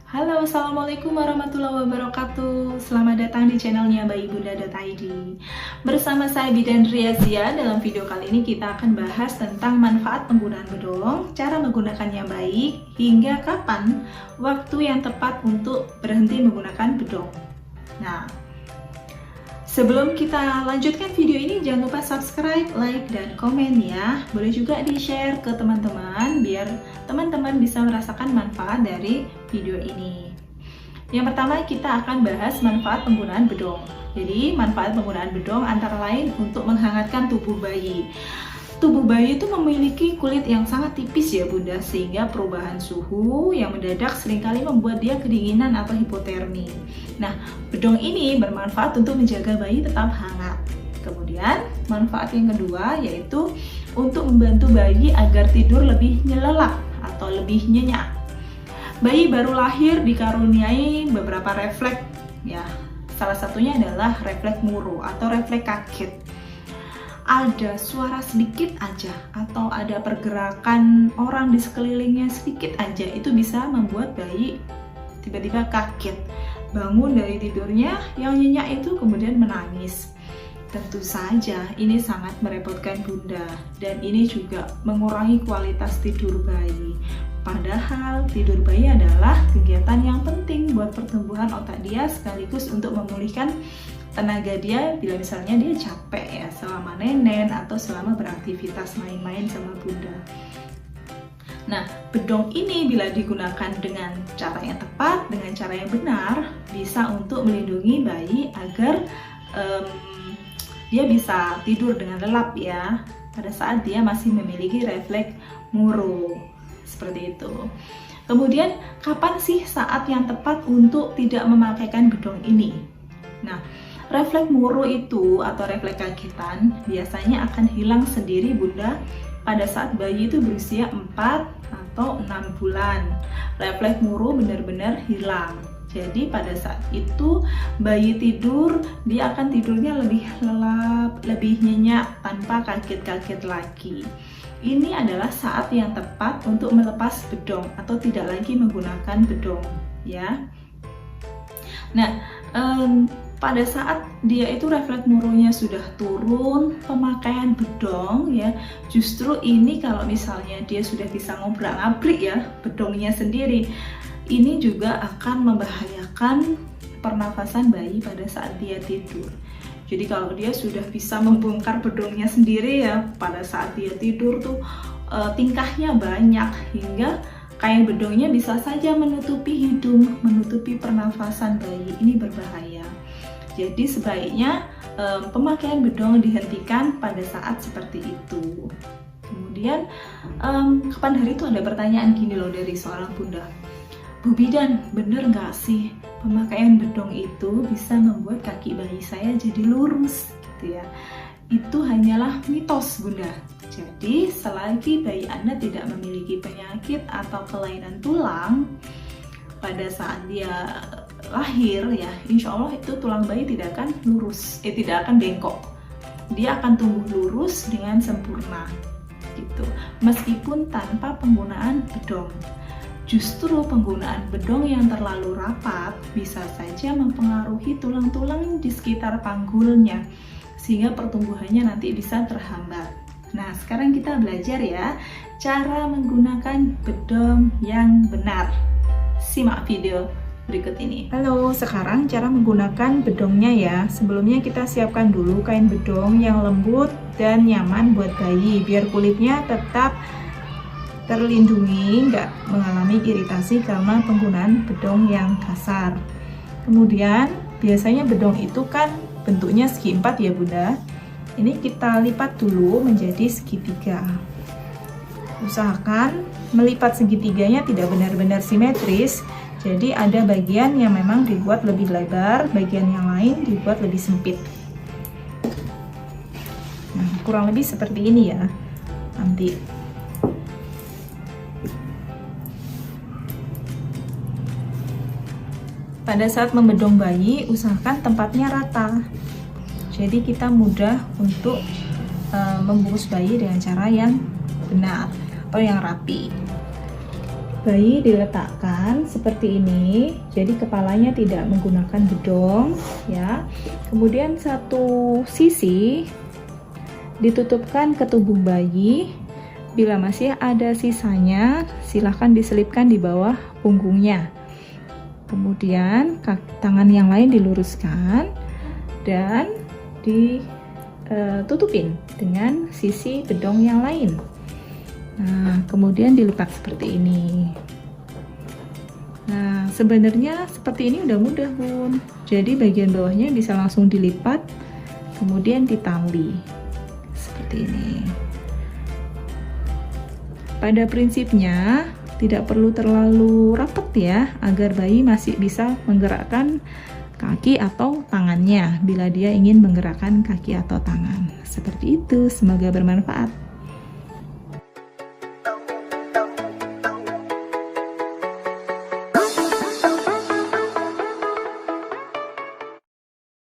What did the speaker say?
Halo, Assalamualaikum warahmatullahi wabarakatuh. Selamat datang di channelnya baibunda.id. Bersama saya Bidan Riazia. Dalam video kali ini kita akan bahas tentang manfaat penggunaan bedong, cara menggunakannya baik, hingga kapan waktu yang tepat untuk berhenti menggunakan bedong. Nah, sebelum kita lanjutkan video ini, jangan lupa subscribe, like, dan komen ya. Boleh juga di-share ke teman-teman biar teman-teman bisa merasakan manfaat dari video ini. Yang pertama, kita akan bahas manfaat penggunaan bedong. Jadi, manfaat penggunaan bedong antara lain untuk menghangatkan tubuh bayi. Tubuh bayi itu memiliki kulit yang sangat tipis ya Bunda, sehingga perubahan suhu yang mendadak seringkali membuat dia kedinginan atau hipotermi. Nah, bedong ini bermanfaat untuk menjaga bayi tetap hangat. Kemudian, manfaat yang kedua yaitu untuk membantu bayi agar tidur lebih nyelelap atau lebih nyenyak. Bayi baru lahir dikaruniai beberapa refleks ya. Salah satunya adalah refleks muru atau refleks kaget. Ada suara sedikit aja atau ada pergerakan orang di sekelilingnya sedikit aja, itu bisa membuat bayi tiba-tiba kaget, bangun dari tidurnya yang nyenyak itu kemudian menangis. Tentu saja ini sangat merepotkan Bunda dan ini juga mengurangi kualitas tidur bayi. Padahal tidur bayi adalah kegiatan yang penting buat pertumbuhan otak dia sekaligus untuk memulihkan tenaga dia bila misalnya dia capek ya selama nenen atau selama beraktivitas main-main sama Bunda. Nah, bedong ini bila digunakan dengan cara yang tepat, dengan cara yang benar, bisa untuk melindungi bayi agar dia bisa tidur dengan lelap ya pada saat dia masih memiliki refleks muru seperti itu. Kemudian kapan sih saat yang tepat untuk tidak memakaikan bedong ini? Nah, refleks muru itu atau refleks kagetan biasanya akan hilang sendiri Bunda pada saat bayi itu berusia 4 atau 6 bulan. Refleks muru benar-benar hilang. Jadi pada saat itu bayi tidur, dia akan tidurnya lebih lelap, lebih nyenyak tanpa kaget-kaget lagi. Ini adalah saat yang tepat untuk melepas bedong atau tidak lagi menggunakan bedong ya. Nah, pada saat dia itu refleks murunya sudah turun, pemakaian bedong ya, justru ini kalau misalnya dia sudah bisa ngobrak-ngabrik ya bedongnya sendiri, ini juga akan membahayakan pernafasan bayi pada saat dia tidur. Jadi kalau dia sudah bisa membongkar bedongnya sendiri ya, pada saat dia tidur tuh tingkahnya banyak hingga kain bedongnya bisa saja menutupi hidung, menutupi pernafasan bayi. Ini berbahaya. Jadi sebaiknya pemakaian bedong dihentikan pada saat seperti itu. Kemudian kapan hari itu ada pertanyaan gini loh dari seorang bunda, Bu Bidan, bener nggak sih pemakaian bedong itu bisa membuat kaki bayi saya jadi lurus gitu ya? Itu hanyalah mitos Bunda. Jadi selagi bayi Anda tidak memiliki penyakit atau kelainan tulang pada saat dia lahir ya, insya Allah itu tulang bayi tidak akan lurus, tidak akan bengkok. Dia akan tumbuh lurus dengan sempurna gitu, meskipun tanpa penggunaan bedong. Justru penggunaan bedong yang terlalu rapat bisa saja mempengaruhi tulang-tulang di sekitar panggulnya sehingga pertumbuhannya nanti bisa terhambat. Nah, sekarang kita belajar ya cara menggunakan bedong yang benar. Simak video berikut ini. Halo, sekarang cara menggunakan bedongnya ya. Sebelumnya kita siapkan dulu kain bedong yang lembut dan nyaman buat bayi biar kulitnya tetap terlindungi, nggak mengalami iritasi karena penggunaan bedong yang kasar. Kemudian biasanya bedong itu kan bentuknya segi 4 ya Bunda. Ini kita lipat dulu menjadi segitiga. Usahakan melipat segitiganya tidak benar-benar simetris. Jadi ada bagian yang memang dibuat lebih lebar, bagian yang lain dibuat lebih sempit. Nah, kurang lebih seperti ini ya. Nanti pada saat membedong bayi, usahakan tempatnya rata. Jadi kita mudah untuk membungkus bayi dengan cara yang benar atau yang rapi. Bayi diletakkan seperti ini, jadi kepalanya tidak menggunakan bedong ya. Kemudian satu sisi ditutupkan ke tubuh bayi. Bila masih ada sisanya, silahkan diselipkan di bawah punggungnya. Kemudian tangan yang lain diluruskan dan ditutupin dengan sisi bedong yang lain. Nah, kemudian dilipat seperti ini. Nah, sebenarnya seperti ini udah mudah, Bun. Jadi bagian bawahnya bisa langsung dilipat, kemudian ditali seperti ini. Pada prinsipnya tidak perlu terlalu rapat ya, agar bayi masih bisa menggerakkan kaki atau tangannya bila dia ingin menggerakkan kaki atau tangan. Seperti itu, semoga bermanfaat.